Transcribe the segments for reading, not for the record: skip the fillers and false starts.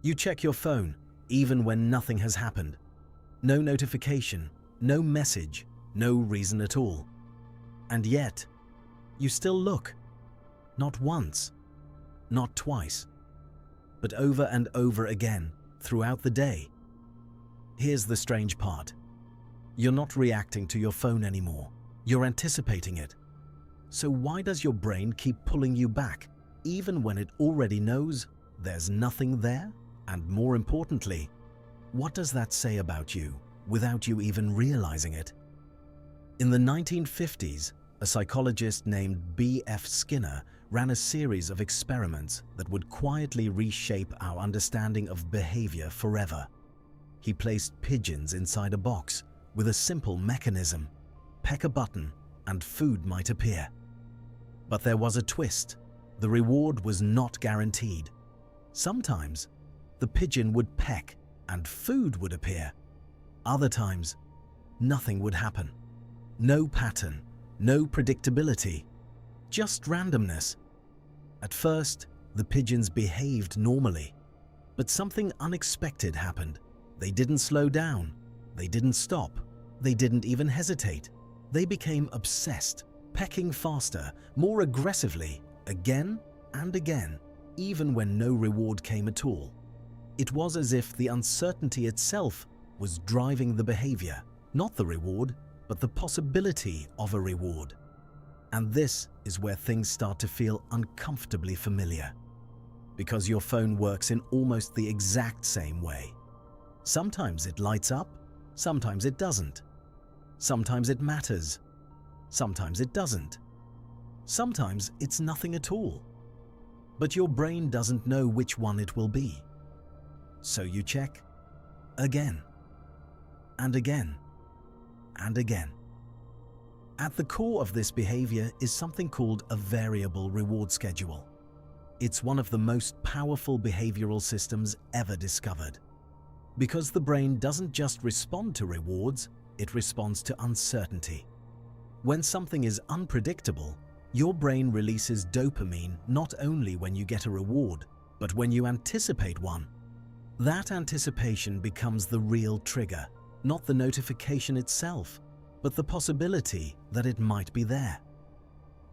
You check your phone, even when nothing has happened. No notification, no message, no reason at all. And yet, you still look. Not once, not twice, but over and over again throughout the day. Here's the strange part. You're not reacting to your phone anymore. You're anticipating it. So why does your brain keep pulling you back, even when it already knows there's nothing there? And more importantly, what does that say about you without you even realizing it? In the 1950s, a psychologist named B.F. Skinner ran a series of experiments that would quietly reshape our understanding of behavior forever. He placed pigeons inside a box with a simple mechanism. Peck a button and food might appear. But there was a twist. The reward was not guaranteed. Sometimes, the pigeon would peck and food would appear. Other times, nothing would happen. No pattern, no predictability, just randomness. At first, the pigeons behaved normally, but something unexpected happened. They didn't slow down, they didn't stop, they didn't even hesitate. They became obsessed, pecking faster, more aggressively, again and again, even when no reward came at all. It was as if the uncertainty itself was driving the behavior, not the reward, but the possibility of a reward. And this is where things start to feel uncomfortably familiar, because your phone works in almost the exact same way. Sometimes it lights up, sometimes it doesn't. Sometimes it matters, sometimes it doesn't. Sometimes it's nothing at all. But your brain doesn't know which one it will be. So you check again and again and again. At the core of this behavior is something called a variable reward schedule. It's one of the most powerful behavioral systems ever discovered. Because the brain doesn't just respond to rewards, it responds to uncertainty. When something is unpredictable, your brain releases dopamine not only when you get a reward, but when you anticipate one. That anticipation becomes the real trigger, not the notification itself, but the possibility that it might be there.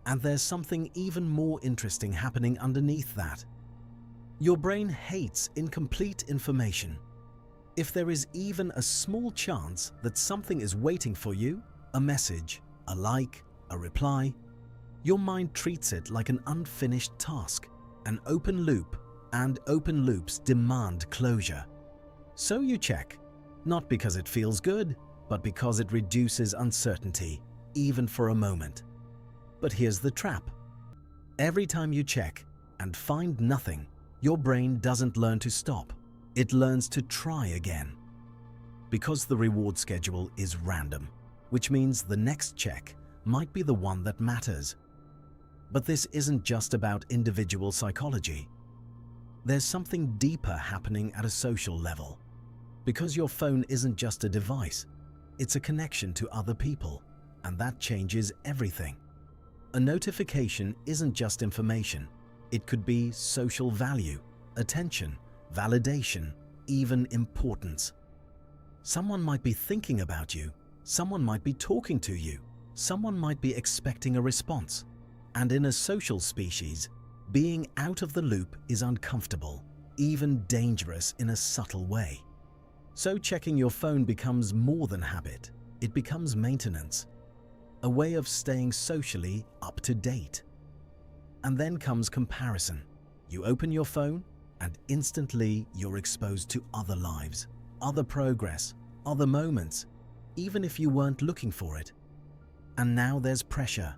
And there's something even more interesting happening underneath that. Your brain hates incomplete information. If there is even a small chance that something is waiting for you, a message, a like, a reply, your mind treats it like an unfinished task, an open loop, and open loops demand closure. So you check, not because it feels good, but because it reduces uncertainty, even for a moment. But here's the trap. Every time you check and find nothing, your brain doesn't learn to stop. It learns to try again. Because the reward schedule is random, which means the next check might be the one that matters. But this isn't just about individual psychology. There's something deeper happening at a social level. Because your phone isn't just a device, it's a connection to other people, and that changes everything. A notification isn't just information. It could be social value, attention, validation, even importance. Someone might be thinking about you, someone might be talking to you, someone might be expecting a response. And in a social species, being out of the loop is uncomfortable, even dangerous in a subtle way. So checking your phone becomes more than habit, it becomes maintenance, a way of staying socially up to date. And then comes comparison. You open your phone and instantly you're exposed to other lives, other progress, other moments, even if you weren't looking for it. And now there's pressure,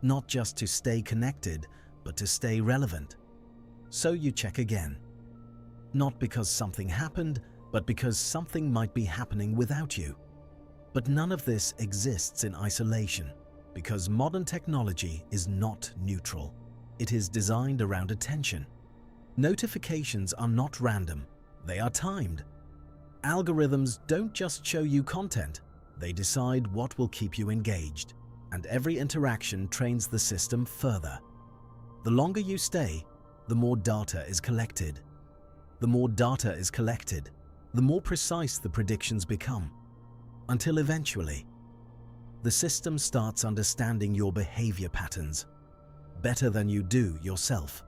not just to stay connected, but to stay relevant. So you check again. Not because something happened, but because something might be happening without you. But none of this exists in isolation, because modern technology is not neutral. It is designed around attention. Notifications are not random, they are timed. Algorithms don't just show you content, they decide what will keep you engaged, and every interaction trains the system further. The longer you stay, the more data is collected. the more data is collected, the more precise the predictions become, until eventually, the system starts understanding your behavior patterns better than you do yourself.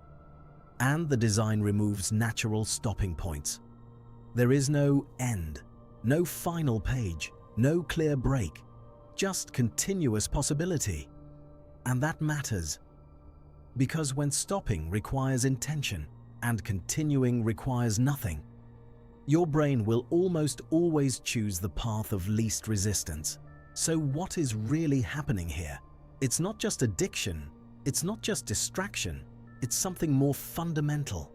And the design removes natural stopping points. There is no end, no final page, no clear break, just continuous possibility. And that matters, because when stopping requires intention and continuing requires nothing, your brain will almost always choose the path of least resistance. So what is really happening here? It's not just addiction, it's not just distraction, it's something more fundamental.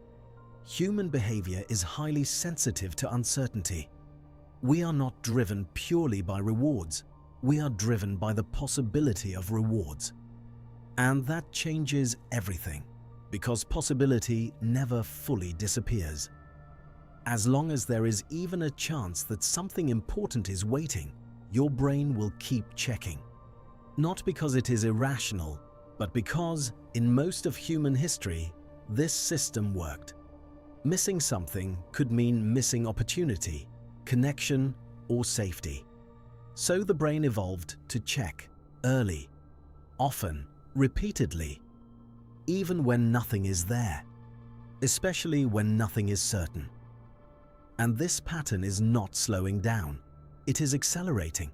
Human behavior is highly sensitive to uncertainty. We are not driven purely by rewards, we are driven by the possibility of rewards. And that changes everything, because possibility never fully disappears. As long as there is even a chance that something important is waiting, your brain will keep checking. Not because it is irrational, but because, in most of human history, this system worked. Missing something could mean missing opportunity, connection, or safety. So the brain evolved to check, early, often, repeatedly, even when nothing is there, especially when nothing is certain. And this pattern is not slowing down, it is accelerating.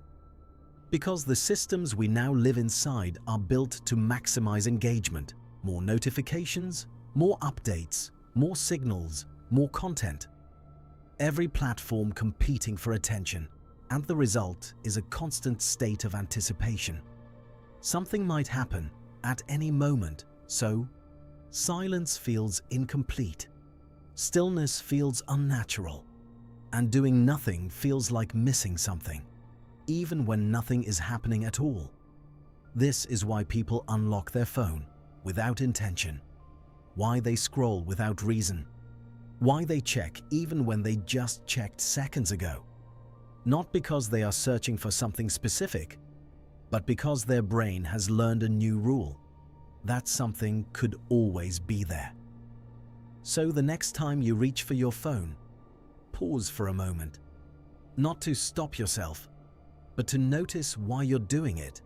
Because the systems we now live inside are built to maximize engagement, more notifications, more updates, more signals, more content. Every platform competing for attention, and the result is a constant state of anticipation. Something might happen at any moment, so silence feels incomplete, stillness feels unnatural, and doing nothing feels like missing something, even when nothing is happening at all. This is why people unlock their phone without intention, why they scroll without reason, why they check even when they just checked seconds ago. Not because they are searching for something specific, but because their brain has learned a new rule: that something could always be there. So the next time you reach for your phone, pause for a moment, not to stop yourself, but to notice why you're doing it.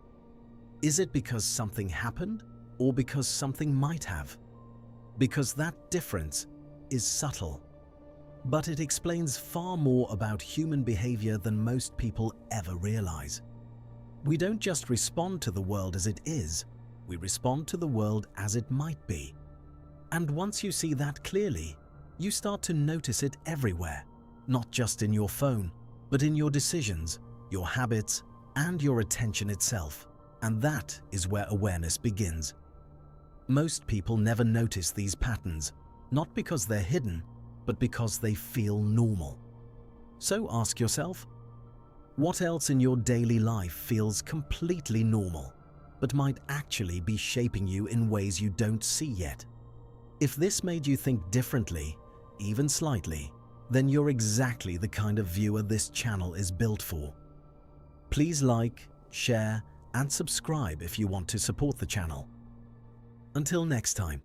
Is it because something happened, or because something might have? Because that difference is subtle, but it explains far more about human behavior than most people ever realize. We don't just respond to the world as it is, we respond to the world as it might be. And once you see that clearly, you start to notice it everywhere, not just in your phone, but in your decisions, your habits, and your attention itself. And that is where awareness begins. Most people never notice these patterns, not because they're hidden, but because they feel normal. So ask yourself, what else in your daily life feels completely normal, but might actually be shaping you in ways you don't see yet? If this made you think differently, even slightly, then you're exactly the kind of viewer this channel is built for. Please like, share, and subscribe if you want to support the channel. Until next time.